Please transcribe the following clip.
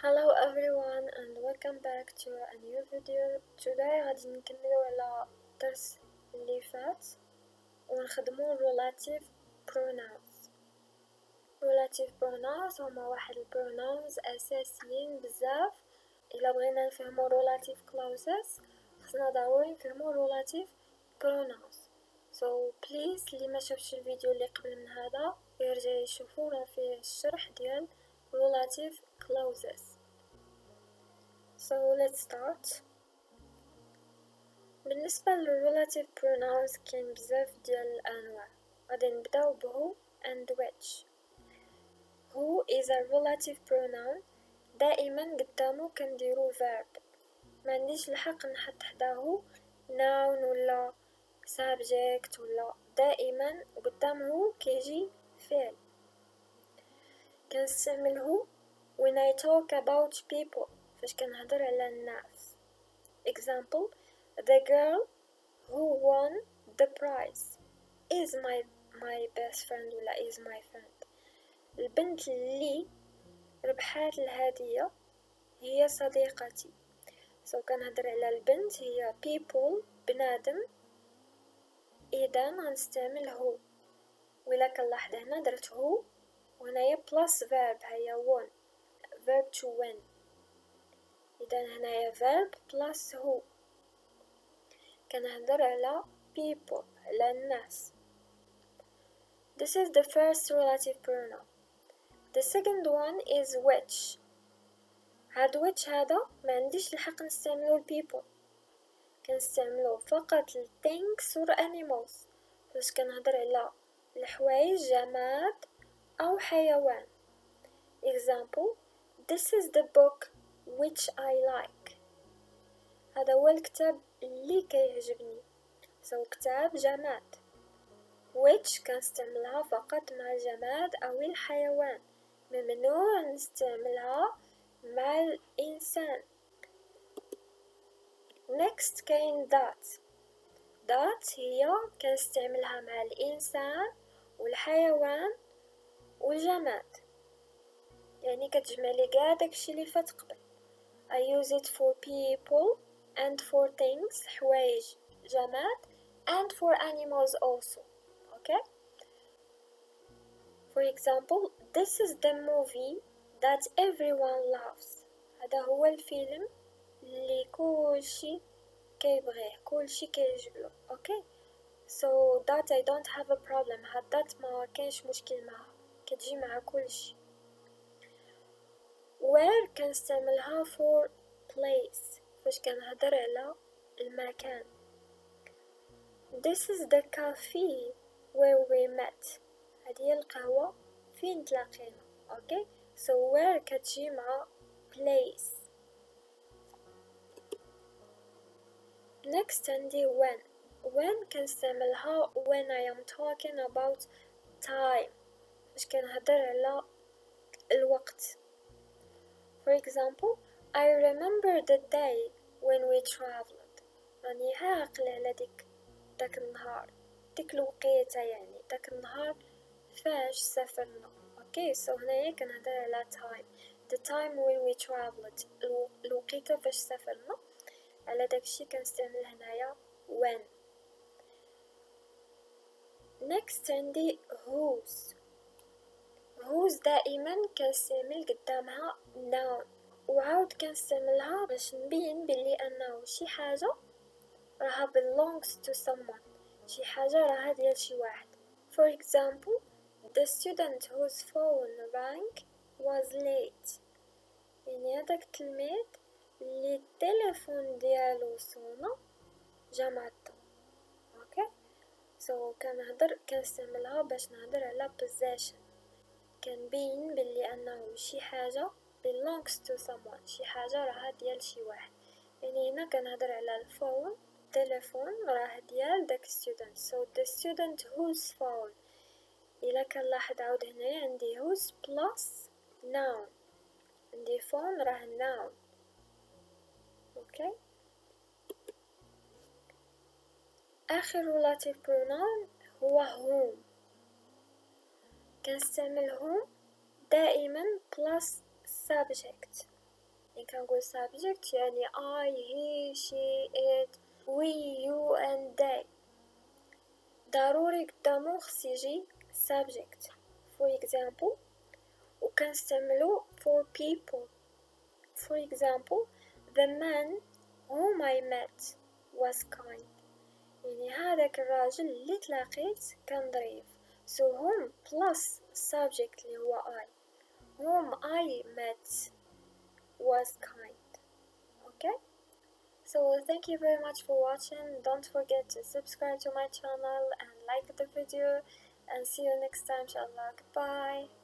Hello everyone and welcome back to a new video. Today غادي نكملو على الدرس اللي فات ونخدمو relative pronouns. relative pronouns هما واحد البروناونز اساسيين بزاف. الا بغينا نفهمو relative clauses خصنا ضروري نفهمو relative pronouns. So please اللي ما شافش الفيديو اللي قبل من هذا يرجع يشوفو، راه فيه الشرح ديال relative clauses. So let's start. بالنسبة لل relative pronouns كاين بزاف ديال الأنواع. غادي نبداو بهو and which. who is a relative pronoun. دائما قدامو كنديرو verb، ما عنديش الحق نحط حداهو noun ولا subject ولا، دائما قدامه كيجي فعل. كنستعمله when I talk about people، فاش كنهضر على الناس. Example: the girl who won the prize is my best friend ولا is my friend. البنت اللي ربحات الهدية هي صديقتي. So كنهضر على البنت هي people بنادم، إذا غنستعمل هو. وإلا كنلاحظ هنا درت هو وهنايا plus verb هي won، verb to win. إذا هنايا verb plus هو. كنهضر على people على الناس. This is the first relative pronoun. The second one is which. هاد which هذا ما عنديش الحق نستعملو ل people، كنستعملو فقط ل things or animals باش كنهضر على الحوايج جماد أو حيوان. Example: this is the book which I like. هذا هو الكتاب اللي كيعجبني. So كتاب جماد. which كنستعملها فقط مع الجماد أو الحيوان، ممنوع نستعملها مع الإنسان. next كاين that هي كنستعملها مع الإنسان والحيوان والجماد، يعني كتجمعلي قاع داكشي اللي فات قبل. I use it for people and for things، حوايج جماد، and for animals also. Okay? For example: this is the movie that everyone loves. هذا هو الفيلم اللي كلشي كيبغيه، كلشي كيعجبلو. Okay? So that I don't have a problem. هاد that ما كاينش مشكل معها، كتجي مع كلشي. where كنستعملها for place فاش كنهضر على المكان. This is the cafe where we met. هذه القهوة فين تلاقينا. Okay? So where كتجي مع place. Next عندي when كنستعملها when I am talking about time فاش كنهضر على الوقت. For example: I remember the day when we traveled. راني عاقلة على داك النهار، ديك الوقيته، يعني داك النهار فاش سافرنا. Okay, so هنايا كنهضر على time. The time when we traveled، الوقيته فاش سافرنا، على داكشي كنستعمل هنايا when. next عندي whose دائما كنستعمل قدامها noun، وعاود كنستعملها باش نبين بلي انه شي حاجة راها belongs to someone، شي حاجة راها ديال شي واحد. For example: the student whose phone rang was late. يعني هداك التلميذ اللي التليفون ديالو صونا جا معطل. اوكي؟ so كنستعملها باش نهضر على possession، كنبين بلي انه شي حاجة belongs to someone، شي حاجة راها ديال شي واحد. يعني هنا كنهضر على الفون، التليفون راه ديال داك student. so the student whose phone. إلا كنلاحظ عاود هنايا عندي whose plus noun، عندي phone راه noun. اوكي؟ آخر relative pronoun هو whom. كنستعمل whom دائما plus subject. يعني كنقول subject يعني I, he, she, it, we, you and they. ضروري قدامو خص يجي subject. For example وكنستعملو for people. For example, the man whom I met was kind. يعني هذاك الراجل اللي تلاقيت كان ظريف. So whom plus subject اللي هو I. Whom I met was kind. Okay? So thank you very much for watching. Don't forget to subscribe to my channel and like the video, and see you next time inshallah. Goodbye.